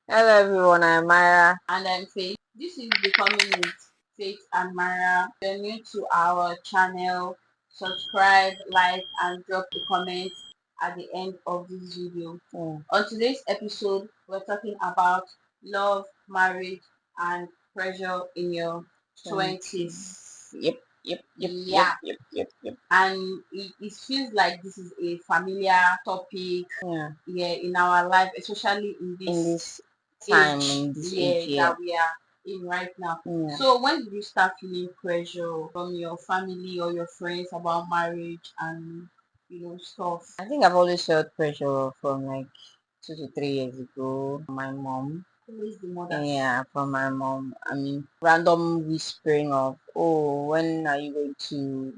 Hello everyone, I'm Myra. And I'm Faith. This is Becoming with Faith and Myra. If you're new to our channel, subscribe, like, and drop a comment at the end of this video. Mm. On today's episode, we're talking about love, marriage, and pressure in your 20s. Yep, yep, yep, yep, Yeah, yep, yep, yep. and it feels like this is a familiar topic, Yeah, yeah, in our life, especially in in this this time, age, in this age, yeah, yeah, that we are in right now. yeah. So when did you start feeling pressure from your family or your friends about marriage and stuff? I think I've always felt pressure from like 2 to 3 years ago. My mom, Always the mothers. yeah, from my mom. I mean, random whispering of, oh, when are you going to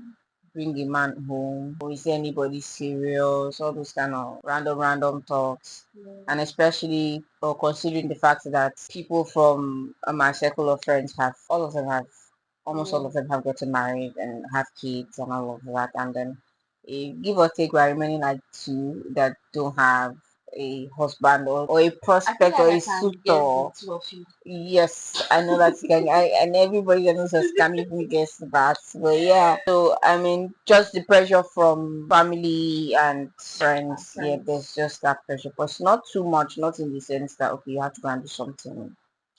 bring a man home? Or is there anybody serious? All those kind of random talks. Yeah. And especially considering the fact that people from my circle of friends have, all of them have, almost all Yeah. of them have gotten married and have kids and all of that. And then give or take, we're remaining like two that don't have a husband or a I feel prospect or like I a can guess the suitor. two of you. Yes, I know that you can. And everybody that knows us can even guess that. But yeah, so I mean, just the pressure from family and And friends. Yeah, friends there's just that pressure, but it's not too much. Not in the sense that okay, you have to go and do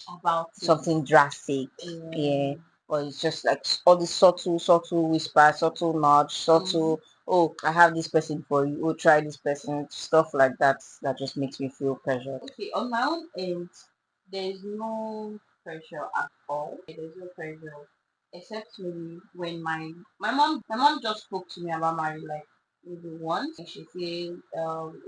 about it. something drastic. Yeah. Yeah, but it's just like all the subtle whisper, subtle nudge, Mhm. subtle. Oh, I have this person for you. Oh, try this person. Stuff like that. That just makes me feel pressured. Okay, on my own end, there's no pressure at all. There's no pressure except maybe when my mom just spoke to me about marriage like maybe once, and she said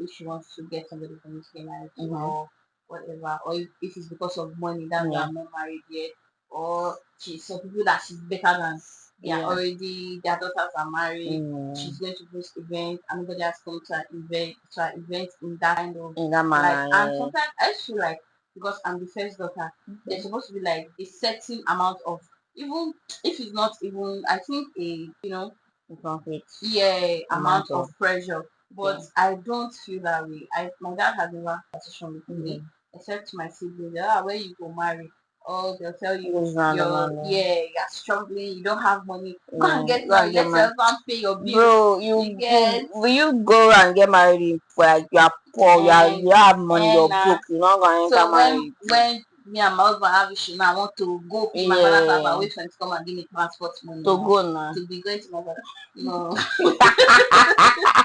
if she wants to get somebody for me to get married to Mm-hmm. or whatever, or if it's because of money that's why Yeah, I'm not married yet, or she's some people that she's better than, they are yeah. already, their daughters are married, Mm. she's going to this event and nobody has come to an event in that kind of In that like. manner, And yeah. sometimes I just feel like because I'm the first daughter, there's Okay. supposed to be like a certain amount of, even if it's not even, I think a A concrete yeah, amount amount of of, pressure. But okay. I don't feel that way. My dad has never conversation with me Mm-hmm. except my siblings. Where you go marry, or they'll tell you Those random, random. you're struggling, you don't have money, go and Yeah, get go and married, get let your married. husband pay your bills. Bro, You you get. will you go and get married if like you are poor, and you have money, you're and broke, you're not gonna enter so when married. me and my husband have issue now, I want to go pay my father's house and Yeah, wait for him to come and give me transport money to now go now. to be going to my father. No,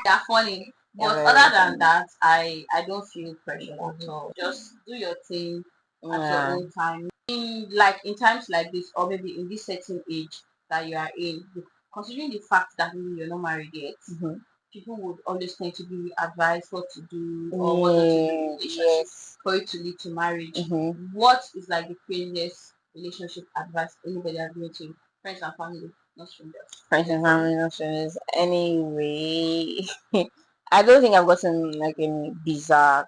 they are funny. Yeah, But very other than funny. that, I don't feel pressured at Mhm. all. Just do your thing at your Yeah. own time. In times like this, or maybe in this certain age that you are in, considering the fact that maybe you're not married yet, Mm-hmm. people would always tend to give you advice what to do or what not to do in Yeah, relationship yes. for it to lead to marriage. Mm-hmm. What is like the craziest relationship advice anybody has given to you? Friends and family, not strangers. Friends Go and for it. family notions. Anyway, I don't think I've gotten like any bizarre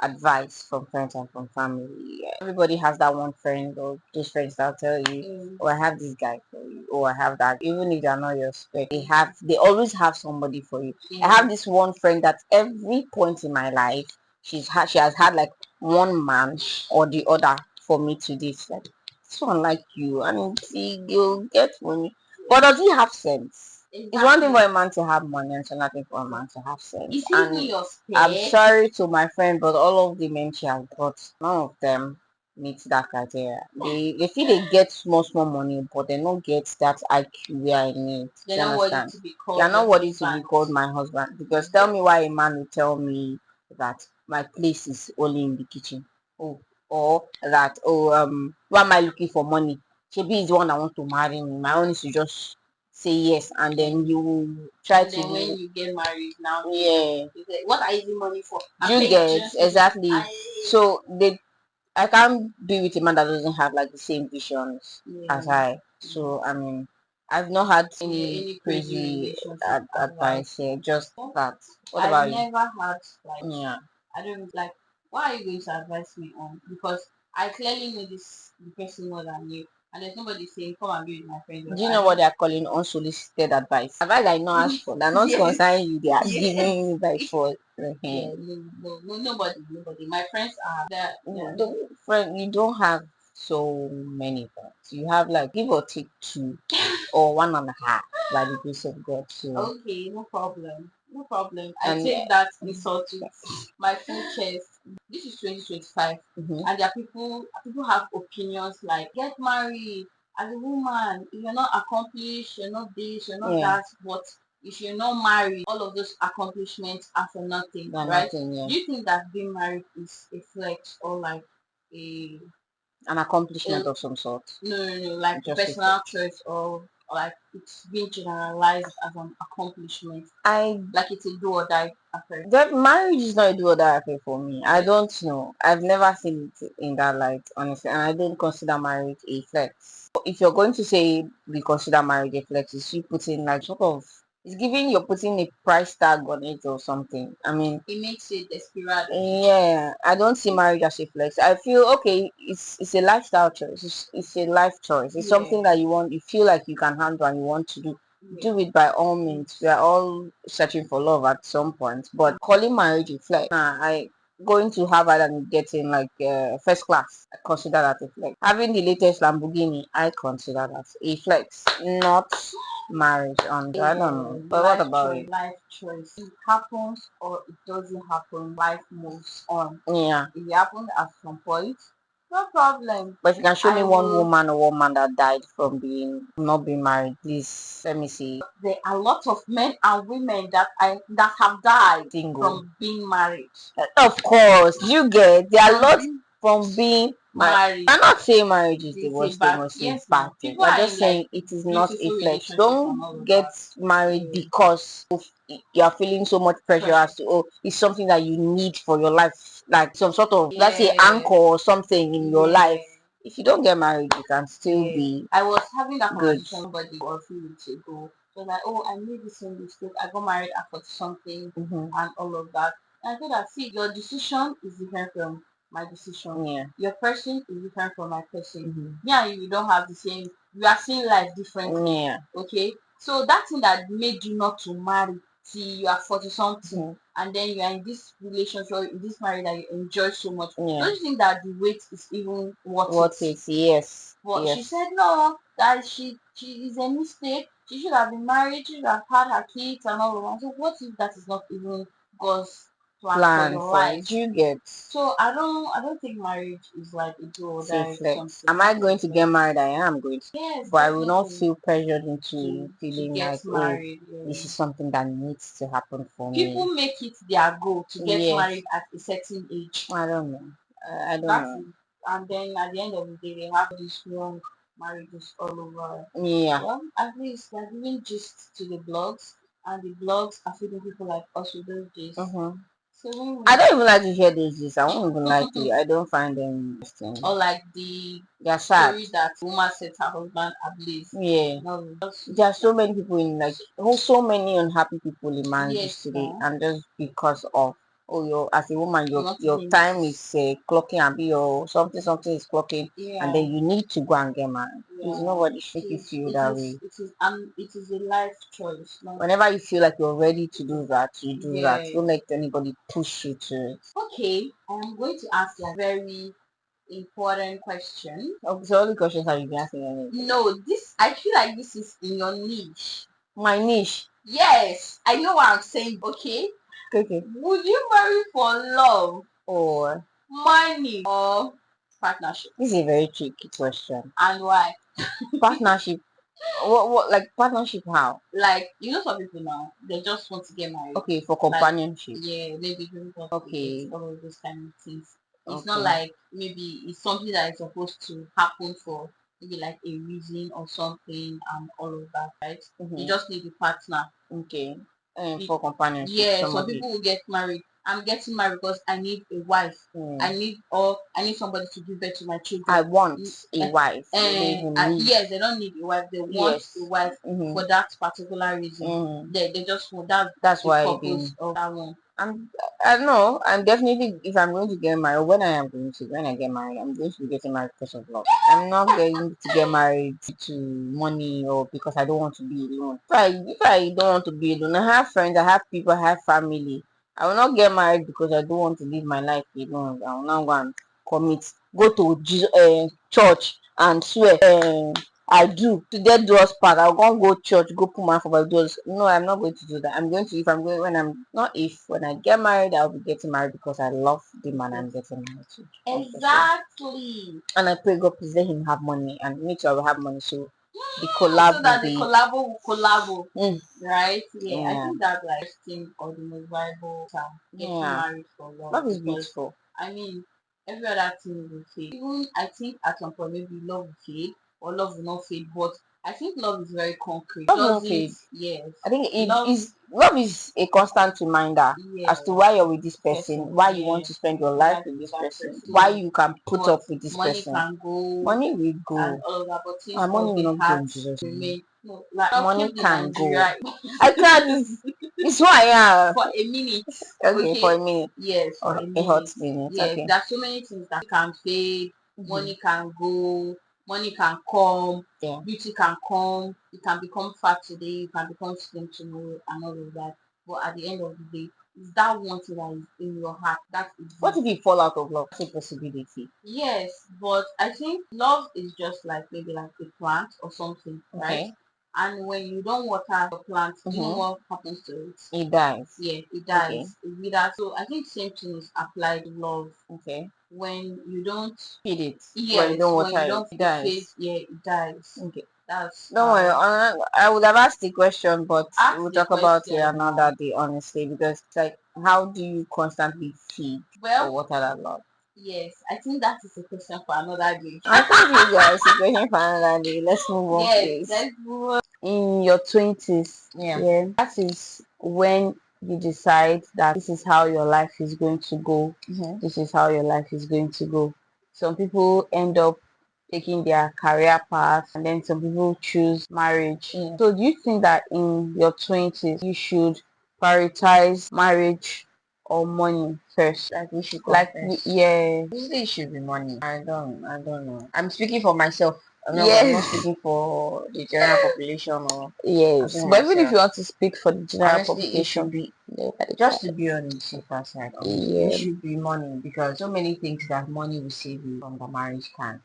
advice from friends and from family. Yeah. Everybody has that one friend or those friends that'll tell you, Mm, "Oh, I have this guy for you," "Oh, I have that." Even if they're not your spec, mm, they always have somebody for you. I yeah. have this one friend that every point in my life, she has had like one man or the other for me to this. Like, so unlike you, and you'll get money. But does he have sense? It's one thing Exactly. for a man to have money, and it's another thing for a man to have sense. Is he even And your I'm spec? sorry to my friend, but all of the men she has got, none of them meet that criteria. They feel they get small money, but they don't get that IQ where I need. They're Do you not worthy understand? to be They are called not your worthy to be husband. called my husband. Because tell me why a man will tell me that my place is only in the kitchen. Oh, or that why am I looking for money? Shebi is the one that wants to marry me. My own is to just say yes, and then you try And to then when be, you get married, now yeah. you say, what are you using money for? Do I'm you paying your get children's school fees. exactly? So I can't be with a man that doesn't have like the same visions as Yeah. I. So I mean, I've not had Yeah, any any crazy crazy relationship advice advice. here. Just that. What I've about you? never had like, Yeah. I don't like, what are you going to advise me on? Because I clearly know this the person more than you. and there's nobody saying come and be with my friend. Do you know what they are calling unsolicited advice? Advice I not ask for. They're not Yes, concerning you. They are yes. giving you by force. Yeah, no, nobody. My friends are that. Yeah. Friend, you don't have so many friends. You have like give or take two or one and a half by the grace of God. So Okay, no problem. No problem. I and take that insult with my full chest. This is 2025, mhm. and there are people have opinions like get married as a woman. If you're not accomplished, you're not this, you're not Yeah, that. But if you're not married, all of those accomplishments are for nothing, they're right? nothing. Yeah, Do you think that being married is a flex or like a an accomplishment of some sort. no, like a Just a personal flex. choice or like it's being generalized as an accomplishment, I like it's a do or die affair. that marriage is not a do or die affair for me. I don't know. I've never seen it in that light, honestly, and I don't consider marriage a flex. If you're going to say we consider marriage a flex, is you putting like sort of it's giving you're putting a price tag on it or something. I mean, It makes it desperado. yeah, I don't see marriage as a flex. I feel okay. It's a lifestyle choice. It's a life choice. It's Yeah, something that you want. You feel like you can handle and you want to do. yeah. Do it by all means. We are all searching for love at some point. But calling marriage a flex, nah, I going to Harvard and getting like first class. I consider that a flex. Having the latest Lamborghini, I consider that a flex, not marriage. And I don't know. But what about you? Life choice. It happens or it doesn't happen. Life moves on. Yeah. If it happens at some point, no problem. But if you can show me I one will. woman or one man that died from being not being married, please let me see. There are lots of men and women that have died Single. from being married. Of course, you get there are From lots being from being married. married. I'm not saying marriage is the It's a worst thing bad or it's a yes bad now. thing. People We're are just in like saying it is not a beautiful flex. relationships and all Don't of get that. married Yeah. because of you are feeling so much pressure Pressure. as to oh it's something that you need for your life, like some sort of let's say Yeah. anchor or something in your Yeah. life. If you don't get married, you can still Yeah. be I was having that good. conversation with somebody a few weeks ago. So like, oh, I made this mistake. I got married after something Mm-hmm. and all of that. And I told her, see, your decision is different from my decision. Yeah. Your person is different from my person. Mm-hmm. Me and you don't have the same. We are seeing life differently. Yeah. Okay. So that thing that made you not to marry till you are 40 something, Mm-hmm. and then you are in this relationship or in this marriage that you enjoy so much. Yeah. Don't you think that the wait is even worth it? What is yes. But she Yes. said no, that she is a mistake. She should have been married, she should have had her kids and all of that. So what if that is not even God's plan for Plan your for it. life? Do you get So I don't think marriage is like a do or safe die flex? something. Am I going to get married? I am going to. Yes, But I will not definitely feel pressured to into to feeling get like, oh, married. this Yeah. is something that needs to happen for me. People make it their goal to get Yes. married at a certain age. I don't know. I don't That know. is, and then at the end of the day, they have these wrong marriages all over. Yeah. Well, at least they're giving gist to the blogs, and the blogs are feeding people like us with those gist. Mm-hmm. So when I don't even like to hear those gist. I won't even like we, to. I don't find them interesting. or like the They're sad. story that woman set her husband ablaze. Yeah. No, just There are so many people in like so many unhappy people in marriages yes, today, no. and just because of oh your as a woman You your want to your be in time this? is clocking and be your something is clocking, and Yeah, then you need to go and get married. Please, yeah. nobody should make you feel that way. It is a life choice. Not Whenever you feel like you're ready to do that, you do that. yeah. Don't let anybody push you to it. Okay, I'm going to ask you a very important question. Oh, so all the questions have you been asking anything? No, this I feel like this is in your niche. My niche. Yes, I know what I'm saying. Okay, Okay. would you marry for love, Or money, or partnership, this is a very tricky question. and why? Partnership. What like partnership? How? Like some people now they just want to get married. Okay, for Like companionship. yeah, maybe people want to get Okay, all of those kind of things. It's not okay. like maybe it's something that is supposed to happen for maybe like a reason or something and all of that, right? You Mm-hmm. just need a partner. Okay. And It, for companionship, yeah, some somebody. people will get married. I'm getting married because I need a wife. Mm. I need somebody to give birth to my I children. want a wife. They don't And even need. yes, they don't need a wife. They want a Yes. wife Mm-hmm. for that particular reason. Mm-hmm. They just want that's That's the why I've purpose been. of that one. I don't know. I'm definitely, if I'm going to get married, when I get married, I'm going to be getting married because of love. I'm not going to get married to money or because I don't want to be alone. If I don't want to be alone, I have friends, I have people, I have family. I will not get married because I don't want to live my life alone. I will not go and go to church and swear. I do to get doors part. I'll go church, go put my for my doors. No, I'm not going to do that. I'm going to if I'm going when I'm not if when I get married, I'll be getting married because I love the man I'm getting married to. Exactly. And I pray God please let him have money and me too I will have money so the collab So will that the be collabo, right? Yeah, I yeah. think that's like thing or the most viable time getting Yeah. married for love Love is because beautiful. I mean every other thing will fade. Even I think at some point maybe love will fade or love will not fade, but I think love is very concrete. Love won't Doesn't fade. yes. I think it Love is love is a constant reminder as yes to why you're with this person, person, why you yeah. want to spend your life Life with with this that person, why person. you can put But up with this money person. can go Money will and go. all of that, but things And money of will the not go heart in Jesus' name. remain. No, like Money talking in can go. Nigeria I can't. It's who I am. for a minute. Okay, for Okay, a minute. yes, for Or a a hot minute. minute. Yes, Okay. there's so many things that can fade. Mm-hmm. Money can go. Money can come. Yeah. Beauty can come. You can become fat today. You can become slim tomorrow, and all of that. But at the end of the day, it's that one thing that is in your heart that is What if you fall out of love? That's a possibility. yes, but I think love is just like maybe like a plant or something, right? Okay. And when you don't water the plant, do you know Mm-hmm. what happens to it? It dies. Yeah, it Okay. dies. It withers. So I think same thing is applied to love. Okay. When you don't Feed it. When you yes, don't when water you it, don't it feed, dies. yeah, it dies. Okay. That's Don't worry. how I would have asked the question, but ask we'll the talk about it question now. another day, honestly, because it's like, how do you constantly feed or Well, water that love? yes, I think that is a question for another day. I told you guys, it's question for another day. Let's move on, Yes, please. let's move on. In your 20s, Yeah. yeah, that is when you decide that this is how your life is going to go. This is how your life is going to go. Some people end up taking their career path and then some people choose marriage. Yeah. So do you think that in your 20s you should prioritize marriage or money first? Like we should Like confess. yeah. Usually it should be money. I don't know. I'm speaking for myself. I'm not Yes. speaking for the general population or Yes. asking But even if myself. you want to speak for the general Honestly, it should population, be nobody just to cares. be on the safer side, honestly. It Yeah. should be money because so many things that money will save you from the marriage can't.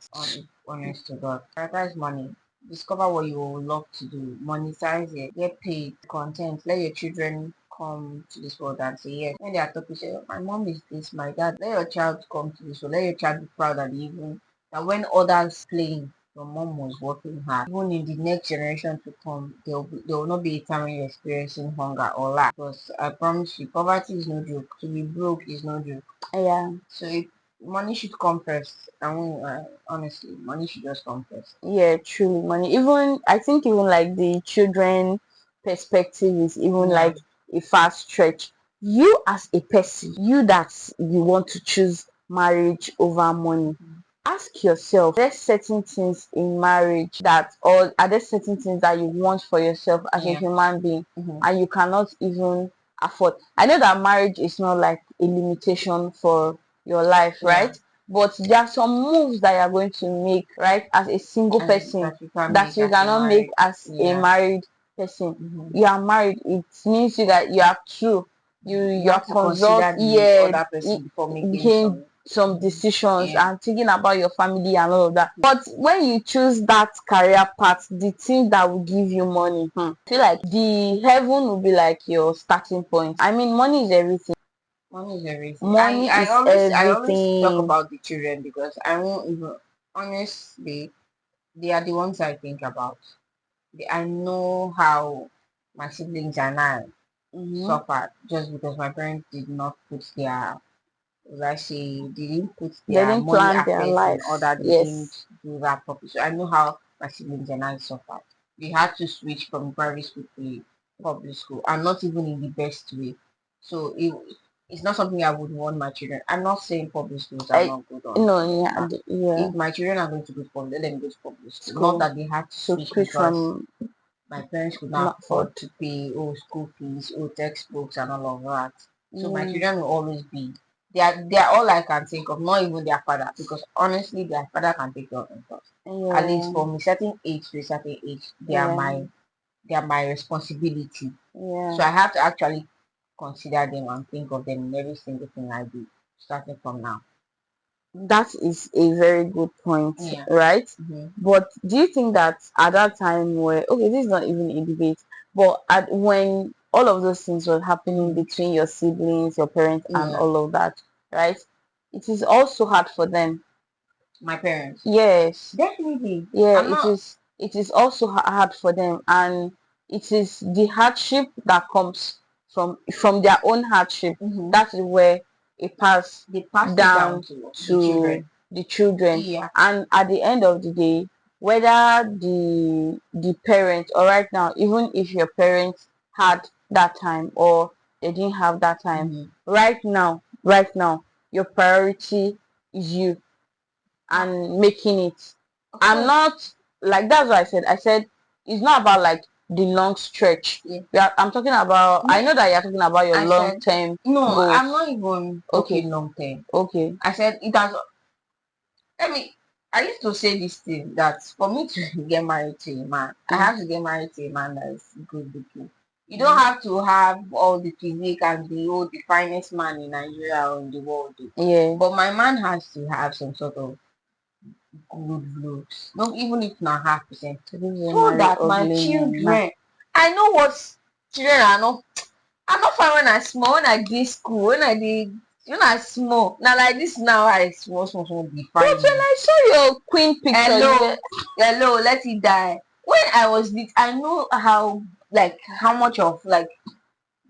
Honest to God. Prioritize money. Discover what you would love to do. Monetize it. Get paid. Content. Let your children come to this world and say yes. When they are talking, say, "Oh, my mom is this, my dad." Let your child come to this world. Let your child be proud that even that when others playing, your mom was working hard. Even in the next generation to come, there will not be a time when you're experiencing hunger or lack. Because I promise you, poverty is no joke. To be broke is no joke. Yeah. So money should come first. And honestly, money should just come first. Yeah, truly money. Even I think even like the children perspective is even Yeah. like a fast stretch. You as a person, you that you want to choose marriage over money, ask yourself, are there certain things in marriage that or are there certain things that you want for yourself as a Yeah. human being Mm-hmm. and you cannot even afford? I know that marriage is not like a limitation for your life, Yeah. right? But there are some moves that you are going to make, right, as a single And person that you can that make you as a cannot make married. as a Yeah. married person. Mm-hmm. You are married. It means you that you are true. You You are have to consult, consider the yeah, other person before making making some Mhm. decisions Yeah. and thinking about your family and all of that. But when you choose that career path, the thing that will give you money, feel like the heaven will be like your starting point. I mean, money is everything. Money is everything. Money is I always talk everything. about the children because I won't even honestly they are the ones I think about. I know how my siblings and I Mm-hmm. suffered just because my parents did not put their let's say they didn't put They their didn't money plan their affairs in life. order, they didn't Yes. do that properly. So I know how my siblings and I suffered. We had to switch from private school to public school and not even in the best way. So it's not something I would want my children. I'm not saying public schools are I not good or no, not. yeah. If my children are going to go to public, let them go to public school. Not School that they had to to switch switch because from my parents could not not for afford to pay school fees, textbooks and all of that. So my Yeah. children will always be they are all I can think of, not even their father, because honestly their father can take care of themselves. At least Yeah. from a certain age to a certain age, Yeah. they are my responsibility. So Yeah. I have to actually consider them and think of them in every single thing I do, starting from now. That is a very good point, Yeah. right? Mm-hmm. But do you think that at that time where, okay, this is not even a debate, but when all of those things were happening Mm-hmm. between your siblings, your parents, and Yeah. all of that, right? It is also hard for them. My parents. Yes. Definitely. Yeah, I'm not. it is also hard for them, and it is the hardship that comes from their own hardship. Mm-hmm. That is where it pass They pass it down down to the to children. the children. Yeah. And at the end of the day, whether the parent, or right now, even if your parents had that time or they didn't have that time, Mm-hmm. right now your priority is you and making it. Of I'm course. not, like, that's what I said it's not about like the long stretch. Yeah. I'm talking about, I Me, know that you're talking about your I long said term no. I'm goals. not even Okay, talking long term. okay. I said it has. I mean, I used to say this thing that for me to get married to a man, I Mm, have to get married to a man that is good looking. You don't have to have all the physique and be the finest man in Nigeria or in the world. yeah. But my man has to have some sort of good looks, not even if not 0.5%, So this is a so marry that my ugly man now. children, I know what children are not. I'm not fine when I small, when I did school, when I small. Now like this now I small But define when me. I saw your queen picture, you were, Hello, let it die. When I was this, I know how much of like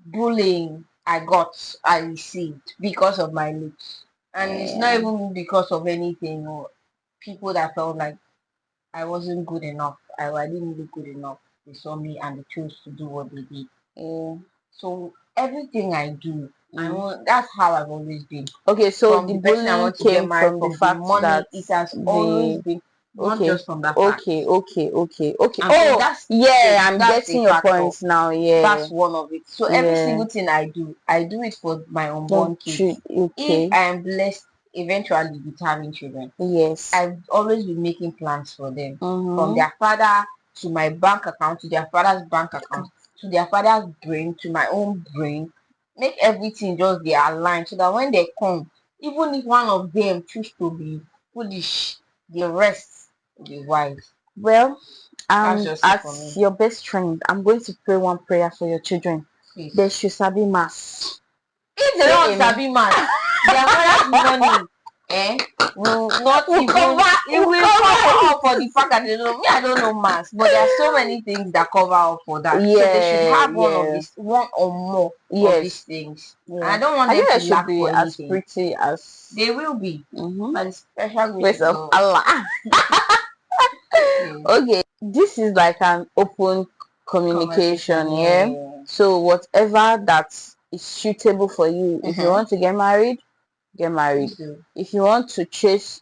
bullying I received because of my looks. And it's not yeah, even because of anything or people that felt like I wasn't good enough. I didn't look good enough. They saw me and they chose to do what they did. yeah. So everything I do, I Mm. want that's how I've always been. Okay, so From the the person I bullying want to get came married, from the from the fact money, that it has always the been not okay, just from that fact. okay. I'm saying Oh, yeah, I'm that's a getting your factor. points now. Yeah, That's one of it. So every yeah. single thing I do it for my Don't unborn treat kids. If okay. I am blessed eventually with having children, Yes. I've always been making plans for them. From Mm-hmm. their father to my bank account, to their father's bank account, to their father's brain, to my own brain. Make everything just be aligned so that when they come, even if one of them choose to be foolish, the rest will be wise. Well, That's just it for as me. your best friend, I'm going to pray one prayer for your children. They Please. should sabi mass. If they Say don't amen. sabi math, their father's money will not We'll even cover, it we'll will cover cover up for the fact that they know me. I don't know maths, but there are so many things that cover up for it. that. So they should Yeah, have yeah. one or more of these Yes. things. And I Yeah. don't want I them think I to should lack be for as anything. pretty as They will be, mm-hmm. by the special grace Grace of of God. Allah. Yeah. Okay, this is like an open communication, Conversation, yeah. yeah. So whatever that is suitable for you, if you Mm-hmm. want to get married. Please do. If you want to Chase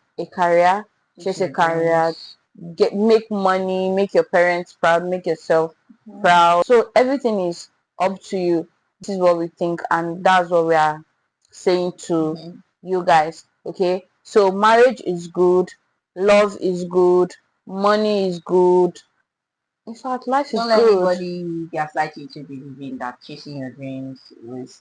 chase a your career, dreams. make money, make your parents proud, make yourself Mm-hmm. proud. So everything is up to you. This is what we think, and that's what we are saying to Mm-hmm. you guys. Okay, so marriage is good, love is good, money is good. In fact, life is Don't let good. anybody gaslight you to believing that chasing your dreams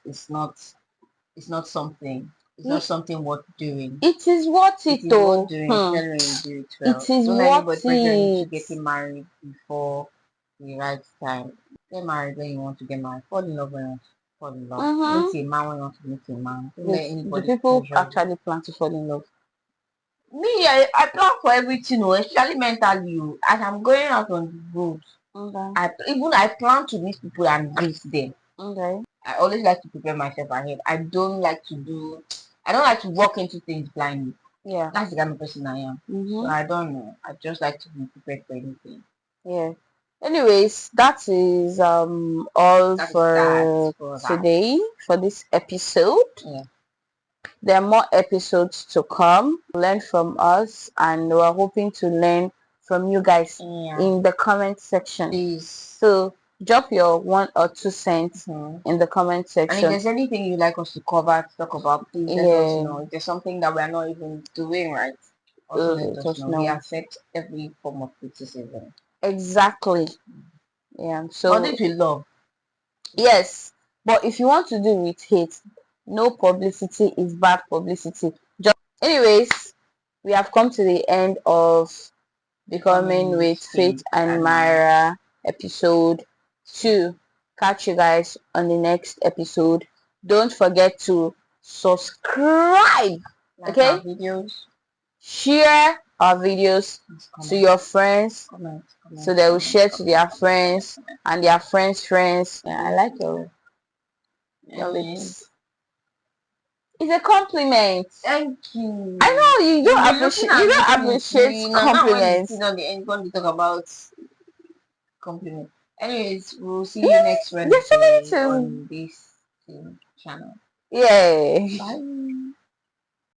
is not something. It's not It, something worth doing. it is worth It it is worth though. doing, especially when you do it well. It is Don't let anybody worth pressure you to it. getting married before the right time. Get married when you want to get married. Fall in love when you want to fall in love. Mm-hmm. Meet a man when you want to meet a man. Don't let Wait, do anybody people pressure you. actually plan to fall in love? Me, I plan for everything, especially mentally. As I'm going out on the road, Okay. I plan to meet people and greet them. Okay. I always like to prepare myself ahead. I don't like to walk into things blindly. Yeah. That's the kind of person I am. So Mm-hmm. I don't know. I just like to be prepared for anything. Yeah. Anyways, that is all That is that for for that. today for this episode. Yeah. There are more episodes to come. Learn from us, and we're hoping to learn from you guys Yeah. in the comment section. Please. So drop your 1 or 2 cents in the comment And if section. there's anything you'd like us to cover, to talk about, please let us know. If there's something that we're not even doing right, also let us know. We accept every form of criticism. Exactly. Yeah. So but if you love, yes, but if you want to do with hate, no publicity is bad publicity. Just anyways, we have come to the end of Becoming with Fayt and Myra episode 2. Catch you guys on the next episode. Don't forget to subscribe. like Okay? our videos, Share our videos to your friends comment, so they will share to their friends and their friends' friends. Yeah, I like your lips. It's a compliment. Thank you. I know you don't appreciate compliments. Not the end when we talk about compliment. Anyways, we'll see you next Wednesday on this channel. Yay. Bye.